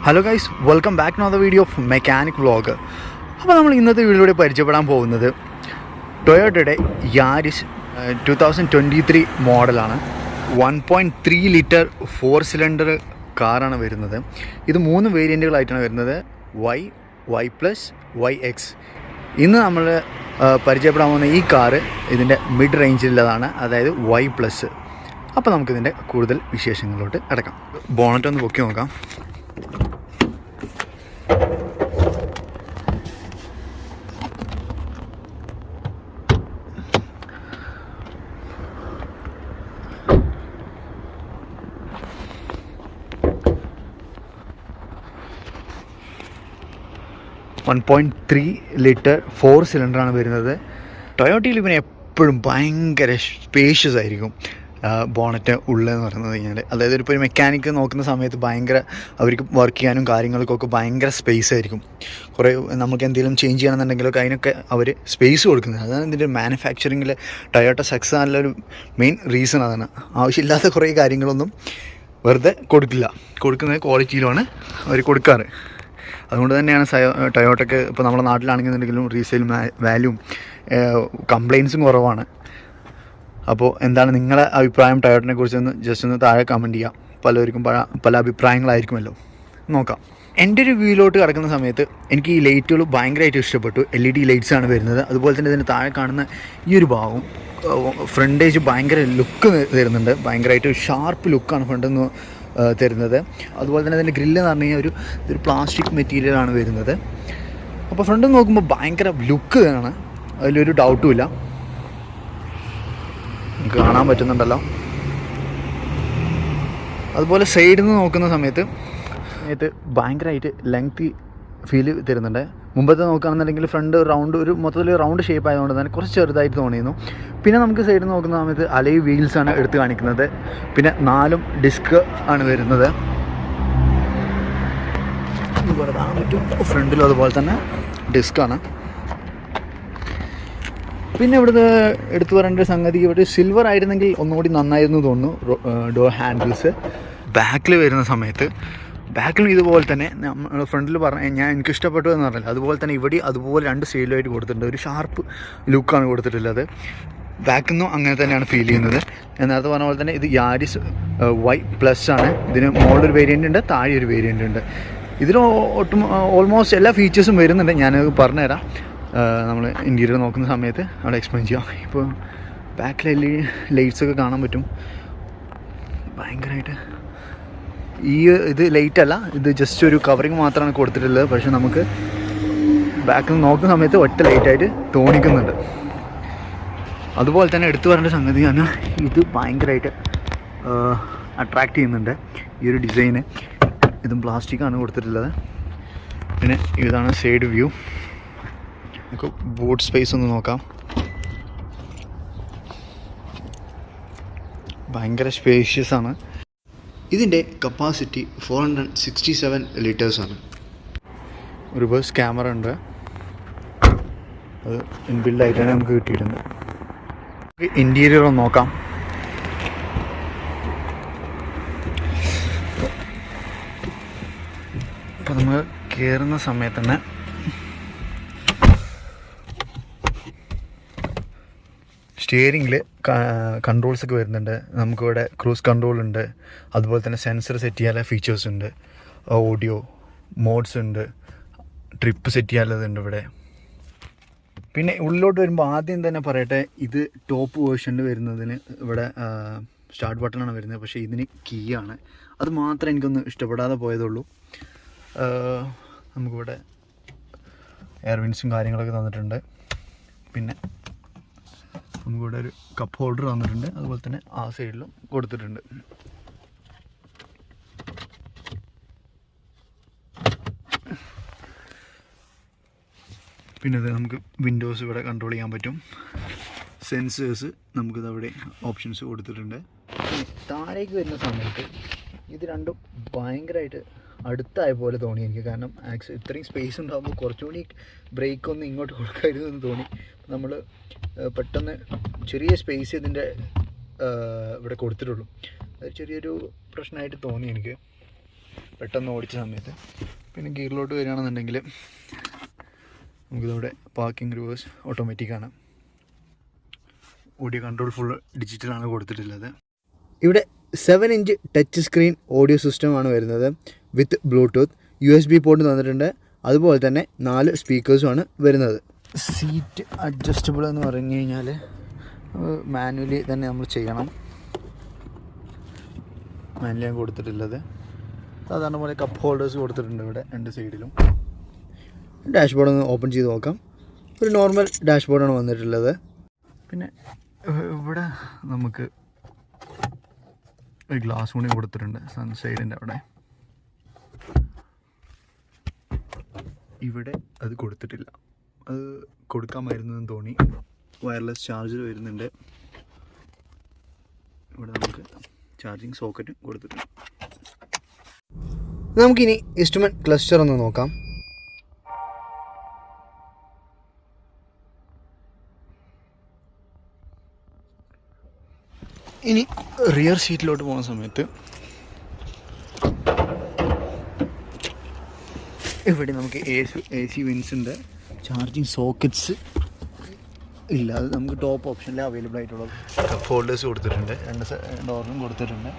Hello guys, welcome back to another video of mechanic vlog. അപ്പോൾ നമ്മൾ ഇന്നത്തെ വീഡിയോയിലൂടെ പരിചയപ്പെടാൻ പോകുന്നത് ടൊയോട്ടയുടെ യാരിസ് 2023 മോഡലാണ്. 1.3 ലിറ്റർ 4 സിലിണ്ടർ കാറാണ് വരുന്നത്. ഇത് 3 വേരിയൻറ്റുകളായിട്ടാണ് വരുന്നത്, Y പ്ലസ് YX. ഇന്ന് നമ്മൾ പരിചയപ്പെടാൻ പോകുന്ന ഈ കാറ് ഇതിൻ്റെ മിഡ് റേഞ്ചിലുള്ളതാണ്, അതായത് Y പ്ലസ്. അപ്പോൾ നമുക്കിതിൻ്റെ കൂടുതൽ വിശേഷങ്ങളിലോട്ട് കിടക്കാം. ബോണറ്റ് ഒന്ന് പൊക്കി നോക്കാം. $1.3 ലിറ്റർ 4 സിലിണ്ടറാണ് വരുന്നത്. ടൊയോട്ടയിൽ ഇവന് എപ്പോഴും ഭയങ്കര സ്പേഷ്യസ് ആയിരിക്കും ബോണറ്റ് ഉള്ളതെന്ന് പറയുന്നത് കഴിഞ്ഞാൽ. അതായത് ഇപ്പോൾ ഒരു മെക്കാനിക്ക് നോക്കുന്ന സമയത്ത് ഭയങ്കര അവർക്ക് വർക്ക് ചെയ്യാനും കാര്യങ്ങൾക്കൊക്കെ ഭയങ്കര സ്പേസ് ആയിരിക്കും. കുറേ നമുക്ക് എന്തെങ്കിലും ചേഞ്ച് ചെയ്യണമെന്നുണ്ടെങ്കിലൊക്കെ അതിനൊക്കെ അവർ സ്പേസ് കൊടുക്കുന്നത്. അതാണ് ഇതിൻ്റെ മാനുഫാക്ചറിങ്ങിൽ ടൊയോട്ട സക്സസ് നല്ലൊരു മെയിൻ റീസൺ. അതാണ് ആവശ്യമില്ലാത്ത കുറേ കാര്യങ്ങളൊന്നും വെറുതെ കൊടുക്കുന്നത് ക്വാളിറ്റിയിലാണ് അവർ കൊടുക്കാറ്. അതുകൊണ്ട് തന്നെയാണ് ടൊയോട്ടയ്ക്ക് ഇപ്പോൾ നമ്മുടെ നാട്ടിലാണെന്നുണ്ടെങ്കിലും റീസെയിൽ വാല്യൂം കംപ്ലയിൻസും കുറവാണ്. അപ്പോൾ എന്താണ് നിങ്ങളുടെ അഭിപ്രായം ടൊയോട്ടനെ കുറിച്ചൊന്ന് ജസ്റ്റ് ഒന്ന് താഴെ കമൻറ്റ് ചെയ്യാം. പലർക്കും പല അഭിപ്രായങ്ങളായിരിക്കുമല്ലോ. നോക്കാം. എൻ്റെ ഒരു വ്യൂയിലോട്ട് കിടക്കുന്ന സമയത്ത് എനിക്ക് ഈ ലൈറ്റുകൾ ഭയങ്കരമായിട്ട് ഇഷ്ടപ്പെട്ടു. LED ലൈറ്റ്സാണ് വരുന്നത്. അതുപോലെ തന്നെ ഇതിന് താഴെ കാണുന്ന ഈ ഒരു ഭാഗം ഫ്രണ്ടേജ് ഭയങ്കര ലുക്ക് തരുന്നുണ്ട്. ഭയങ്കരമായിട്ട് ഷാർപ്പ് ലുക്കാണ് ഫ്രണ്ടിൽ നിന്ന് തരുന്നത്. അതുപോലെ തന്നെ അതിൻ്റെ ഗ്രില്ല് എന്ന് പറഞ്ഞു കഴിഞ്ഞാൽ ഒരു പ്ലാസ്റ്റിക് മെറ്റീരിയലാണ് വരുന്നത്. അപ്പോൾ ഫ്രണ്ടിൽ നോക്കുമ്പോൾ ഭയങ്കര ലുക്ക് ആണ്, അതിലൊരു ഡൗട്ടും ഇല്ല. നമുക്ക് കാണാൻ പറ്റുന്നുണ്ടല്ലോ. അതുപോലെ സൈഡിൽ നിന്ന് നോക്കുന്ന സമയത്ത് ഭയങ്കരമായിട്ട് ലെങ്തി ഫീൽ തരുന്നുണ്ട്. മുമ്പത്തെ നോക്കുകയാണെന്നുണ്ടെങ്കിൽ ഫ്രണ്ട് റൗണ്ട് ഒരു മൊത്തത്തിൽ റൗണ്ട് ഷേപ്പ് ആയതുകൊണ്ട് തന്നെ കുറച്ച് ചെറുതായിട്ട് തോന്നിയിരുന്നു. പിന്നെ നമുക്ക് സൈഡിൽ നോക്കുന്ന സമയത്ത് അലോയ് വീൽസാണ് എടുത്ത് കാണിക്കുന്നത്. പിന്നെ 4 ഡിസ്ക് ആണ് വരുന്നത്. ഫ്രണ്ടിലും അതുപോലെ തന്നെ ഡിസ്ക്കാണ്. പിന്നെ ഇവിടുത്തെ എടുത്തു പറയേണ്ട ഒരു സംഗതി, ഇവിടെ സിൽവർ ആയിരുന്നെങ്കിൽ ഒന്നുകൂടി നന്നായിരുന്നു തോന്നുന്നു ഡോർ ഹാൻഡിൽസ്. ബാക്കിൽ വരുന്ന സമയത്ത് ബാക്കിലും ഇതുപോലെ തന്നെ നമ്മൾ ഫ്രണ്ടിൽ എനിക്ക് ഇഷ്ടപ്പെട്ടു എന്ന് പറഞ്ഞില്ല, അതുപോലെ തന്നെ ഇവിടെ അതുപോലെ 2 സൈഡിലായിട്ട് കൊടുത്തിട്ടുണ്ട്. ഒരു ഷാർപ്പ് ലുക്കാണ് കൊടുത്തിട്ടുള്ളത്. ബാക്കിൽ നിന്നും അങ്ങനെ തന്നെയാണ് ഫീൽ ചെയ്യുന്നത്. നേരത്തെ പറഞ്ഞ പോലെ തന്നെ ഇത് യാരിസ് Y പ്ലസ് ആണ്. ഇതിന് മുകളിലൊരു വേരിയൻ്റ് ഉണ്ട്, താഴെ ഒരു വേരിയൻ്റ് ഉണ്ട്. ഇതിൽ ഓൾമോസ്റ്റ് എല്ലാ ഫീച്ചേഴ്സും വരുന്നുണ്ട്. ഞാനത് പറഞ്ഞുതരാം. നമ്മൾ ഇൻറ്റീരിയർ നോക്കുന്ന സമയത്ത് അവിടെ എക്സ്പ്ലെയിൻ ചെയ്യാം. ഇപ്പോൾ ബാക്കിൽ ലൈറ്റ്സൊക്കെ കാണാൻ പറ്റും. ഭയങ്കരമായിട്ട് ഇത് ലൈറ്റ് അല്ല, ഇത് ജസ്റ്റ് ഒരു കവറിങ് മാത്രമാണ് കൊടുത്തിട്ടുള്ളത്. പക്ഷെ നമുക്ക് ബാക്കിൽ നോക്കുന്ന സമയത്ത് ഒറ്റ ലൈറ്റായിട്ട് തോന്നിക്കുന്നുണ്ട്. അതുപോലെ തന്നെ എടുത്തു പറയേണ്ട സംഗതി പറഞ്ഞാൽ ഇത് ഭയങ്കരമായിട്ട് അട്രാക്റ്റ് ചെയ്യുന്നുണ്ട്. ഈ ഒരു ഡിസൈന് ഇതും പ്ലാസ്റ്റിക്കാണ് കൊടുത്തിട്ടുള്ളത്. പിന്നെ ഇതാണ് സൈഡ് വ്യൂ. നമുക്ക് ബൂട്ട് സ്പേസ് ഒന്ന് നോക്കാം. ഭയങ്കര സ്പേഷ്യസ് ആണ്. ഇതിൻ്റെ കപ്പാസിറ്റി 467 ലിറ്റേഴ്സാണ്. റിവേഴ്സ് ക്യാമറ ഉണ്ട്, അത് ഇൻബിൽഡായിട്ടാണ് നമുക്ക് കിട്ടിയിട്ടുണ്ട്. ഇൻറ്റീരിയർ ഒന്ന് നോക്കാം. അപ്പോൾ നമ്മൾ കയറുന്ന സമയത്ത് തന്നെ സ്റ്റിയറിങ്ങിൽ കൺട്രോൾസൊക്കെ വരുന്നുണ്ട്. നമുക്കിവിടെ ക്രൂസ് കൺട്രോൾ ഉണ്ട്, അതുപോലെ തന്നെ സെൻസർ സെറ്റ് ചെയ്യാനുള്ള ഫീച്ചേഴ്സ് ഉണ്ട്, ഓഡിയോ മോഡ്സ് ഉണ്ട്, ട്രിപ്പ് സെറ്റ് ചെയ്യാനുള്ളതുണ്ട് ഇവിടെ. പിന്നെ ഉള്ളിലോട്ട് വരുമ്പോൾ ആദ്യം തന്നെ പറയട്ടെ, ഇത് ടോപ്പ് വേർഷനിൽ വരുന്നതിന് ഇവിടെ സ്റ്റാർട്ട് ബട്ടണാണ് വരുന്നത്. പക്ഷേ ഇതിന് കീ ആണ്. അത് മാത്രമേ എനിക്കൊന്ന് ഇഷ്ടപ്പെടാതെ പോയതുള്ളൂ. നമുക്കിവിടെ എയർവിൻസും കാര്യങ്ങളൊക്കെ തന്നിട്ടുണ്ട്. പിന്നെ നമുക്കിവിടെ ഒരു കപ്പ് ഹോൾഡർ തന്നിട്ടുണ്ട്. അതുപോലെ തന്നെ ആ സൈഡിലും കൊടുത്തിട്ടുണ്ട്. പിന്നെ ഇത് നമുക്ക് വിൻഡോസ് ഇവിടെ കൺട്രോൾ ചെയ്യാൻ പറ്റും. സെൻസേഴ്സ് നമുക്കിത് അവിടെ ഓപ്ഷൻസ് കൊടുത്തിട്ടുണ്ട്. താഴേക്ക് വരുന്ന സമയത്ത് ഇത് രണ്ടും ഭയങ്കരമായിട്ട് അടുത്തായ പോലെ തോന്നി എനിക്ക്. കാരണം ഇത്രയും സ്പേസ് ഉണ്ടാകുമ്പോൾ കുറച്ചുകൂടി ബ്രേക്കൊന്ന് ഇങ്ങോട്ട് കൊടുക്കായിരുന്നു എന്ന് തോന്നി. നമ്മൾ പെട്ടെന്ന് ചെറിയ സ്പേസ് ഇതിൻ്റെ ഇവിടെ കൊടുത്തിട്ടുള്ളൂ. അത് ചെറിയൊരു പ്രശ്നമായിട്ട് തോന്നി എനിക്ക്. പെട്ടെന്ന് ഓടിച്ച സമയത്ത്. പിന്നെ ഗിയറിലോട്ട് വരികയാണെന്നുണ്ടെങ്കിൽ നമുക്കിതോടെ പാർക്കിംഗ് റിവേഴ്സ് ഓട്ടോമാറ്റിക്കാണ്. ഓഡിയോ കൺട്രോൾ ഫുൾ ഡിജിറ്റലാണ് കൊടുത്തിട്ടുള്ളത്. ഇവിടെ 7 ഇഞ്ച് ടച്ച് സ്ക്രീൻ ഓഡിയോ സിസ്റ്റമാണ് വരുന്നത് വിത്ത് ബ്ലൂടൂത്ത്. USB പോർട്ട് തന്നിട്ടുണ്ട്. അതുപോലെ തന്നെ 4 സ്പീക്കേഴ്സുമാണ് വരുന്നത്. സീറ്റ് അഡ്ജസ്റ്റബിൾ എന്ന് പറഞ്ഞു കഴിഞ്ഞാൽ മാനുവലി തന്നെ നമ്മൾ ചെയ്യണം. മാനുവലിയാണ് കൊടുത്തിട്ടുള്ളത്. സാധാരണ പോലെ കപ്പ് ഹോൾഡേഴ്സ് കൊടുത്തിട്ടുണ്ട് ഇവിടെ 2 സൈഡിലും. ഡാഷ്ബോർഡ് ഒന്ന് ഓപ്പൺ ചെയ്ത് നോക്കാം. ഒരു നോർമൽ ഡാഷ്ബോർഡാണ് വന്നിട്ടുള്ളത്. പിന്നെ ഇവിടെ നമുക്ക് ഒരു ഗ്ലാസ് കൂടി കൊടുത്തിട്ടുണ്ട് സൺസൈഡിൻ്റെ അവിടെ. ഇവിടെ അത് കൊടുത്തിട്ടില്ല. അത് കൊടുക്കാമായിരുന്നെന്ന് തോന്നി. വയർലെസ് ചാർജർ വരുന്നുണ്ട്. ഇവിടെ നമുക്ക് ചാർജിങ് സോക്കറ്റും കൊടുത്തിട്ടുണ്ട്. നമുക്കിനി ഇൻസ്ട്രുമെൻറ്റ് ക്ലസ്റ്റർ ഒന്ന് നോക്കാം. ഇനി റിയർ സീറ്റിലോട്ട് പോകുന്ന സമയത്ത് ഇവിടെ നമുക്ക് AC വിൻസിൻ്റെ ചാർജിങ് സോക്കറ്റ്സ് ഇല്ല. അത് നമുക്ക് ടോപ്പ് ഓപ്ഷനിൽ അവൈലബിൾ ആയിട്ടുള്ളത്. കപ്പ് ഹോൾഡേഴ്സ് കൊടുത്തിട്ടുണ്ട്. 2 ഡോറിനും കൊടുത്തിട്ടുണ്ട്.